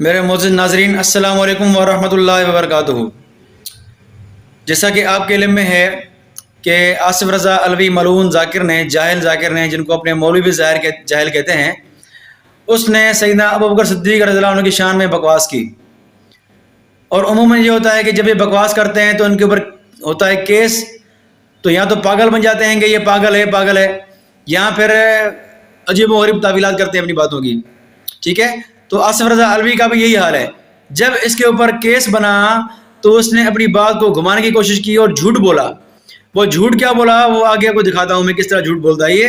میرے معزز ناظرین، السلام علیکم ورحمۃ اللہ وبرکاتہ۔ جیسا کہ آپ کے علم میں ہے کہ آصف رضا علوی ملعون ذاکر نے، جاہل ذاکر نے، جن کو اپنے مولوی بھی جاہل کہتے ہیں، اس نے سیدنا ابوبکر صدیق رضی اللہ عنہ کی شان میں بکواس کی۔ اور عموماً یہ ہوتا ہے کہ جب یہ بکواس کرتے ہیں تو ان کے اوپر ہوتا ہے کیس، تو یہاں تو پاگل بن جاتے ہیں کہ یہ پاگل ہے، یہاں پھر عجیب و غریب تعویلات کرتے ہیں اپنی باتوں کی، ٹھیک ہے۔ تو آصف رضا علوی کا بھی یہی حال ہے، جب اس کے اوپر کیس بنا تو اس نے اپنی بات کو گھمانے کی کوشش کی اور جھوٹ بولا۔ وہ جھوٹ کیا بولا وہ آگے آپ کو دکھاتا ہوں میں کس طرح جھوٹ بولتا ہے یہ،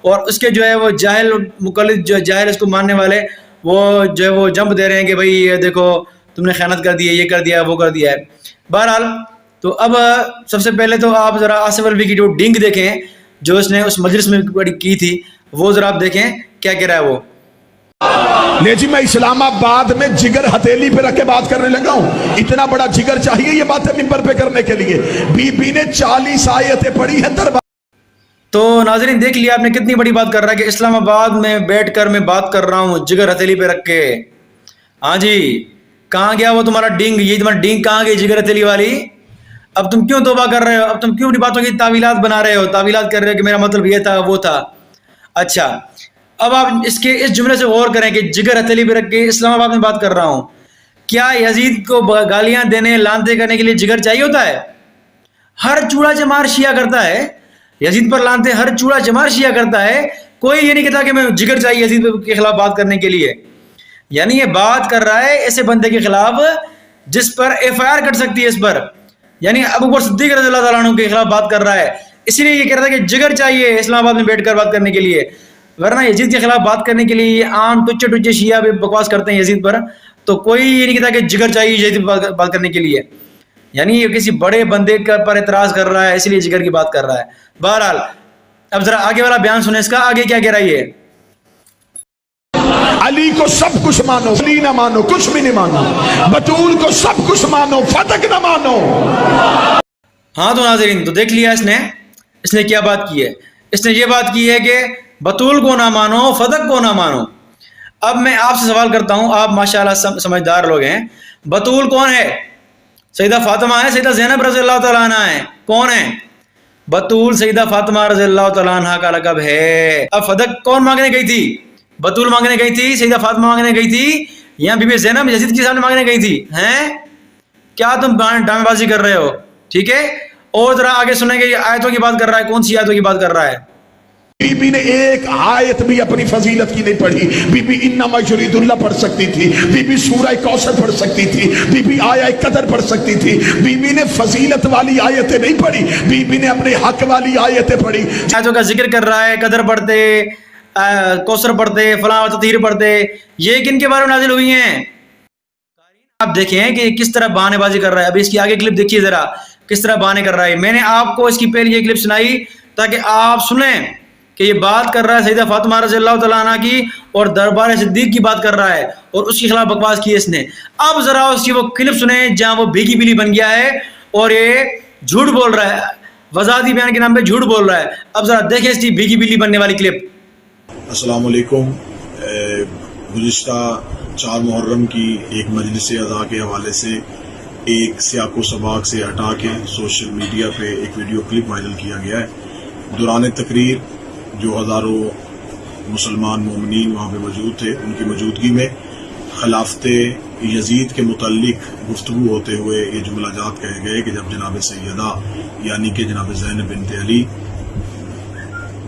اور اس کے جو ہے وہ جاہل مقلد، جو جاہل اس کو ماننے والے، وہ جو ہے وہ جمپ دے رہے ہیں کہ بھائی یہ دیکھو تم نے خیانت کر دی ہے، یہ کر دیا وہ کر دیا ہے۔ بہرحال تو اب سب سے پہلے تو آپ ذرا آصف علوی کی جو ڈنگ دیکھیں جو اس نے اس مجلس میں کی تھی، وہ ذرا آپ دیکھیں کیا کہہ رہا ہے وہ۔ لے جی، میں اسلام آباد میں جگر ہتھیلی پہ رکھ کے بات کرنے لگا ہوں۔ اتنا بڑا جگر چاہیے یہ باتیں ممبر پہ کرنے کے لیے؟ بی بی نے 40 آیتیں پڑھی ہیں دربار۔ تو ناظرین دیکھ لیا آپ نے کتنی بڑی بات کر رہا ہے کہ اسلام آباد میں بیٹھ کر میں بات کر رہا ہوں جگر ہتھیلی پہ رکھ کے۔ ہاں جی، کہاں گیا وہ تمہارا ڈنگ؟ یہ تمہارا ڈنگ کہاں گئی جگر ہتھیلی والی؟ اب تم کیوں توبہ کر رہے ہو؟ اب تم کیوں اپنی باتوں کی تعویلات بنا رہے ہو، تعویلات کر رہے ہو کہ میرا مطلب یہ تھا وہ تھا؟ اچھا، اب آپ اس جملے سے غور کریں کہ جگر ہتھیلی پہ رکھ کے اسلام آباد میں بات کر رہا ہوں۔ کیا یزید کو گالیاں دینے، لانتے کرنے کے لیے جگر چاہیے ہوتا ہے؟ ہر چوڑا چمار شیعہ کرتا ہے یزید پر لانتے، ہر چوڑا چمار شیعہ کرتا ہے، کوئی یہ نہیں کہتا کہ میں جگر چاہیے یزید کے خلاف بات کرنے کے لیے۔ یعنی یہ بات کر رہا ہے ایسے بندے کے خلاف جس پر ایف آئی آر کٹ سکتی ہے اس پر، یعنی ابوبکر صدیق رضی اللہ تعالیٰ عنہ کے خلاف بات کر رہا ہے، اسی لیے یہ کہہ رہا تھا کہ جگر چاہیے اسلام آباد میں بیٹھ کر بات کرنے کے لیے، ورنہ یزید کے خلاف بات کرنے کے لیے یہ عام ٹچے شیعہ بھی بکواس کرتے ہیں یزید پر، تو کوئی یہ نہیں کہتا کہ جگر چاہیے یزید پر بات کرنے کے لیے۔ یعنی یہ کسی بڑے بندے پر اعتراض کر رہا ہے، اسی لیے جگر کی بات کر رہا ہے۔ بہرحال اب ذرا آگے والا بیان سنیں اس کا، آگے کیا کہہ رہا ہے یہ۔ علی کو سب کچھ مانو، علی نہ مانو کچھ بھی نہیں مانو، بطول کو سب کچھ مانو فتق نہ مانو۔ ہاں تو ناظرین تو دیکھ لیا اس نے کیا بات کی ہے۔ اس نے یہ بات کی ہے کہ بطول کو نہ مانو، فتق کو نہ مانو۔ اب میں آپ سے سوال کرتا ہوں، آپ ماشاءاللہ سمجھدار لوگ ہیں، بطول کون ہے؟ سیدہ فاطمہ ہے، سیدہ زینب رضی اللہ تعالیٰ عنہ ہے، کون ہے؟ بطول سیدہ فاطمہ رضی اللہ تعالیٰ عنہ کا لقب ہے۔ اب فتق کون مانگنے گئی تھی؟ بطول مانگنے گئی تھی، سیدہ فاطمہ مانگنے گئی تھی، یا بی بی زینب یزید کے سامنے مانگنے گئی تھی؟ ہیں کیا تم ڈرامے بازی کر رہے ہو؟ ٹھیک ہے، اور ذرا آگے سنیں گے یہ آیتوں کی بات کر رہا ہے، کون سی آیتوں کی بات کر رہا ہے؟ بی بی نے ایک آیت بھی اپنی فضیلت کی نہیں پڑھی۔ بی بی انما یرید اللہ پڑھ سکتی تھی، بی بی سورہ کوثر پڑھ سکتی تھی، بی بی آیہ قدر پڑھ سکتی تھی، بی بی نے فضیلت والی آیتیں نہیں پڑھی، بی بی نے اپنے حق والی آیتیں پڑھی۔ آیتوں کا ذکر کر رہا ہے، قدر پڑھتے، کوثر پڑھتے، فلاں تطہیر پڑھتے، یہ کن کے بارے میں نازل ہوئی ہیں؟ آپ دیکھیں کہ کس طرح بہانے بازی کر رہا ہے۔ ابھی اس کی آگے کلپ دیکھیے ذرا کس طرح بہانے کر رہا ہے۔ میں نے آپ کو اس کی پہلی یہ کلپ سنائی تاکہ آپ سنیں کہ یہ بات کر رہا ہے سیدہ فاطمہ رضی اللہ تعالیٰ عنہ کی اور دربار صدیق کی بات کر رہا ہے، اور اس کے خلاف بکواس کی اس نے۔ اب ذرا اس کی وہ کلپ سنیں جہاں وہ بھیگی بلی بن گیا ہے اور یہ جھوٹ بول رہا ہے، وضاحتی بیان کے نام پہ جھوٹ بول رہا ہے۔ اب ذرا دیکھیں اس کی بھیگی بلی بننے والی کلپ۔ السلام علیکم۔ گزشتہ 4 محرم کی ایک مجلس اعضاء کے حوالے سے ایک سیاق و سباق سے ہٹا کے سوشل میڈیا پہ ایک ویڈیو کلپ وائرل کیا گیا ہے۔ دوران تقریر جو ہزاروں مسلمان مومنین وہاں پہ موجود تھے، ان کی موجودگی میں خلافت یزید کے متعلق گفتگو ہوتے ہوئے یہ جملہ جات کہے گئے کہ جب جناب سیدہ یعنی کہ جناب زینب بنت علی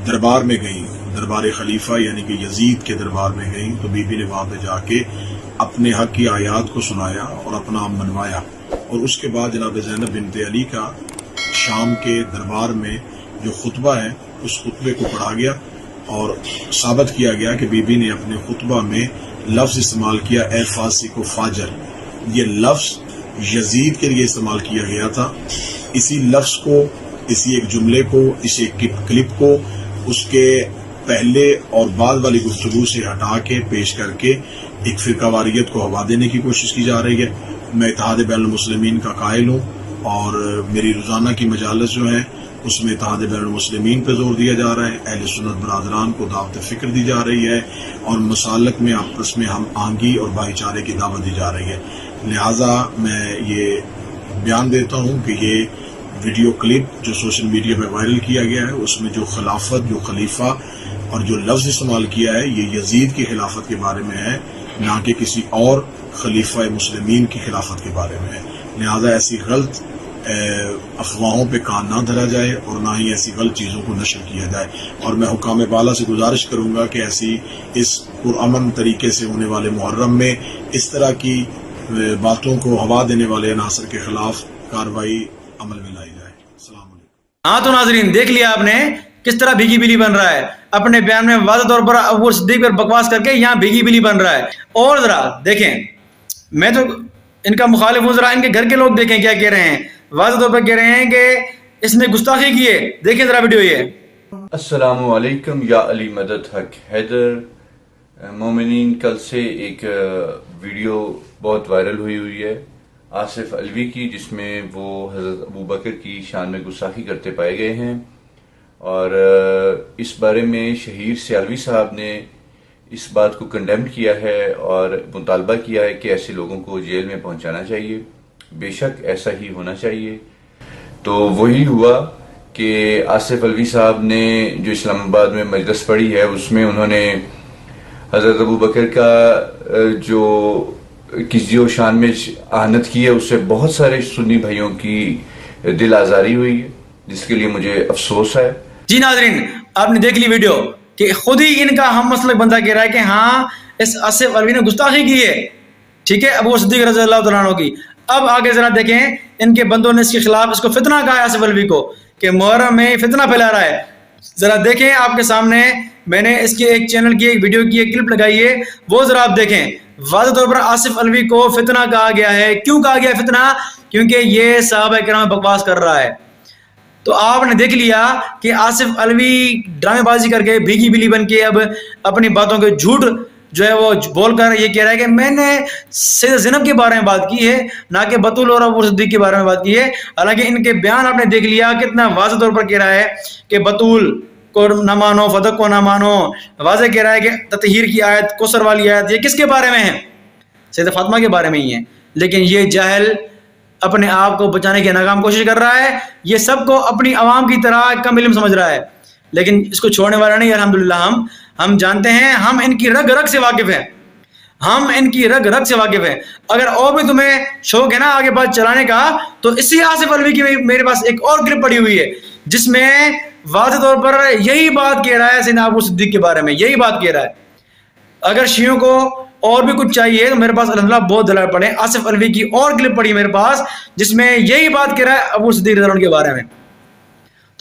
دربار میں گئیں، دربار خلیفہ یعنی کہ یزید کے دربار میں گئیں، تو بی بی نے وہاں پہ جا کے اپنے حق کی آیات کو سنایا اور اپنا منوایا، اور اس کے بعد جناب زینب بنت علی کا شام کے دربار میں جو خطبہ ہے اس خطبے کو پڑھا گیا، اور ثابت کیا گیا کہ بی بی نے اپنے خطبہ میں لفظ استعمال کیا اے فاسق و فاجر۔ یہ لفظ یزید کے لیے استعمال کیا گیا تھا۔ اسی لفظ کو، اسی ایک جملے کو، اس ایک کلپ کو اس کے پہلے اور بعد والی گفتگو سے ہٹا کے پیش کر کے ایک فرقہ واریت کو ہوا دینے کی کوشش کی جا رہی ہے۔ میں اتحاد بین المسلمین کا قائل ہوں، اور میری روزانہ کی مجالس جو ہیں اس میں اتحاد بین المسلمین پہ زور دیا جا رہا ہے، اہل سنت برادران کو دعوت فکر دی جا رہی ہے، اور مسالک میں آپس میں ہم آہنگی اور بھائی چارے کی دعوت دی جا رہی ہے۔ لہٰذا میں یہ بیان دیتا ہوں کہ یہ ویڈیو کلپ جو سوشل میڈیا پہ وائرل کیا گیا ہے، اس میں جو خلافت، جو خلیفہ اور جو لفظ استعمال کیا ہے، یہ یزید کی خلافت کے بارے میں ہے، نہ کہ کسی اور خلیفہ مسلمین کی خلافت کے بارے میں ہے۔ لہذا ایسی غلط افواہوں پہ کان نہ دھرا جائے اور نہ ہی ایسی غلط چیزوں کو نشر کیا جائے، اور میں حکام بالا سے گزارش کروں گا کہ ایسی اس پرامن طریقے سے ہونے والے محرم میں اس طرح کی باتوں کو ہوا دینے والے عناصر کے خلاف کارروائی عمل میں لائی جائے۔ السلام علیکم۔ ہاں تو ناظرین دیکھ لیا آپ نے کس طرح بھیگی بلی بن رہا ہے، اپنے بیان میں واضح طور پر ابو صدیق پر بکواس کر کے یہاں بھیگی بلی بن رہا ہے۔ اور ذرا دیکھیں، میں تو ان کا مخالف ہوں، ذرا ان کے گھر کے لوگ دیکھیں کیا کہہ رہے ہیں، واضح طور پر کہہ رہے ہیں کہ اس نے گستاخی کی ہے۔ دیکھیں ذرا ویڈیو یہ۔ السلام علیکم یا علی مدد حق حیدر۔ مومنین، کل سے ایک ویڈیو بہت وائرل ہوئی ہے آصف علوی کی، جس میں وہ حضرت ابوبکر کی شان میں گستاخی کرتے پائے گئے ہیں، اور اس بارے میں شہیر سیالوی صاحب نے اس بات کو کنڈیم کیا ہے اور مطالبہ کیا ہے کہ ایسے لوگوں کو جیل میں پہنچانا چاہیے۔ بے شک ایسا ہی ہونا چاہیے۔ تو وہی ہوا کہ آصف علوی صاحب نے جو اسلام آباد میں مجلس پڑھی ہے، اس میں انہوں نے حضرت ابوبکر کا جو کسی و شان میں اہانت کی ہے، اس سے بہت سارے سنی بھائیوں کی دل آزاری ہوئی ہے، جس کے لیے مجھے افسوس ہے۔ جی ناظرین، آپ نے دیکھ لی ویڈیو کہ خود ہی ان کا ہم مسلک بندہ کہہ رہا ہے کہ ہاں اس آصف علوی نے گستاخی کی ہے، ٹھیک ہے، ابو صدیق رضی اللہ تعالیٰ عنہ کی۔ اب آگے ذرا دیکھیں، ان کے بندوں نے اس کے خلاف اس کو فتنہ کہا ہے آصف علوی کو، کہ محرم میں فتنہ پھیلا رہا ہے۔ ذرا دیکھیں آپ کے سامنے، میں نے اس کے ایک چینل کی ایک ویڈیو کی ایک کلپ لگائی ہے، وہ ذرا آپ دیکھیں۔ واضح طور پر آصف علوی کو فتنہ کہا گیا ہے۔ کیوں کہا گیا فتنہ؟ کیونکہ یہ صحابہ کرام بکواس کر رہا ہے۔ تو آپ نے دیکھ لیا کہ آصف علوی ڈرامے بازی کر کے بھیگی بلی بن کے اب اپنی باتوں کے جھوٹ جو ہے وہ بول کر یہ کہہ رہا ہے کہ میں نے سیدہ زینب کے بارے میں بات کی ہے، نہ کہ بطول اور ابو صدیق کے بارے میں بات کی ہے۔ حالانکہ ان کے بیان آپ نے دیکھ لیا کتنا واضح طور پر کہہ رہا ہے کہ بطول کو نہ مانو، فدق کو نہ مانو۔ واضح کہہ رہا ہے کہ تطہیر کی آیت، کوثر والی آیت، یہ کس کے بارے میں ہے؟ سیدہ فاطمہ کے بارے میں ہی ہے۔ لیکن یہ جاہل اپنے آپ کو بچانے کی ناکام کوشش کر رہا ہے، یہ سب کو اپنی عوام کی طرح کم علم سمجھ رہا ہے، لیکن اس کو چھوڑنے والا نہیں۔ الحمدللہ ہم جانتے ہیں، ہم ان کی رگ رگ سے واقف ہیں، ہم ان کی رگ رگ سے واقف ہیں۔ اگر اور بھی تمہیں شوق ہے نا آگے بات چلانے کا، تو اسی آصف علوی کی میرے پاس ایک اور کلپ پڑی ہوئی ہے، جس میں واضح طور پر یہی بات کہہ رہا ہے سیدنا ابو صدیق کے بارے میں، یہی بات کہہ رہا ہے۔ اگر شیعوں کو اور بھی کچھ چاہیے تو میرے پاس الحمدللہ بہت دلائل پڑے، آصف علوی کی اور کلپ پڑی میرے پاس جس میں یہی بات کہہ رہا ہے ابو صدیق رضی اللہ عنہ کے بارے میں۔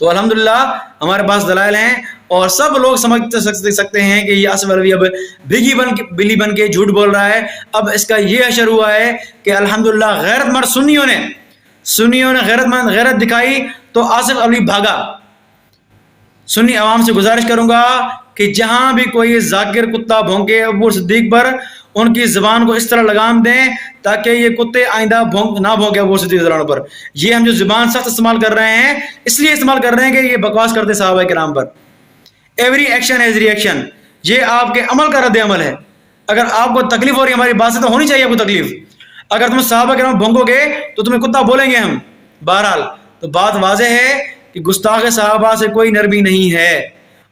تو الحمدللہ ہمارے پاس دلائل ہیں، اور سب لوگ سمجھ سکتے ہیں کہ یہ آصف علوی اب بھیگی بلی بن کے جھوٹ بول رہا ہے۔ اب اس کا یہ اشر ہوا ہے کہ الحمدللہ غیرت مند سنیوں نے غیرت دکھائی تو آصف علوی بھاگا۔ سنی عوام سے گزارش کروں گا کہ جہاں بھی کوئی ذاکر کتا بھونکے ابو صدیق پر، ان کی زبان کو اس طرح لگام دیں تاکہ یہ کتے آئندہ نہ بھونکے ابو صدیق رضی اللہ عنہ پر۔ یہ ہم جو زبان سخت استعمال کر رہے ہیں، اس لیے استعمال کر رہے ہیں کہ یہ بکواس کرتے صحابہ کرام پر۔ ایوری ایکشن ایز ری ایکشن، یہ آپ کے عمل کا رد عمل ہے۔ اگر آپ کو تکلیف ہو رہی ہے، ہماری بات سے تو ہونی چاہیے آپ کو تکلیف۔ اگر تم صحابہ کرام بھونکو گے تو تمہیں کتا بولیں گے ہم۔ بہرحال تو بات واضح ہے کہ گستاخ صحابہ سے کوئی نرمی نہیں ہے۔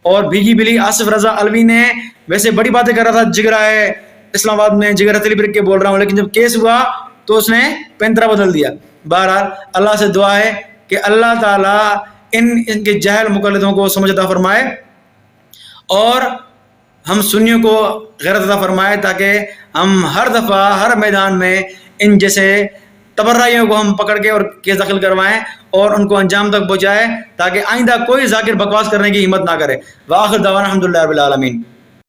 اور بھیگی بلی آصف رضا علوی نے ویسے بڑی باتیں کر رہا تھا، جگرا ہے اسلام آباد میں، جگر ہتھیلی پر کے بول رہا ہوں، لیکن جب کیس ہوا تو اس نے پینترا بدل دیا۔ بہرحال اللہ سے دعا ہے کہ اللہ تعالیٰ ان کے جاہل مقلدوں کو سمجھ عطا فرمائے، اور ہم سنیوں کو غیرت عطا فرمائے، تاکہ ہم ہر دفعہ ہر میدان میں ان جیسے تبرائیوں کو ہم پکڑ کے اور کیس داخل کروائیں اور ان کو انجام تک پہنچائیں، تاکہ آئندہ کوئی ذاکر بکواس کرنے کی ہمت نہ کرے۔ وآخر دعوانا الحمدللہ رب العالمین۔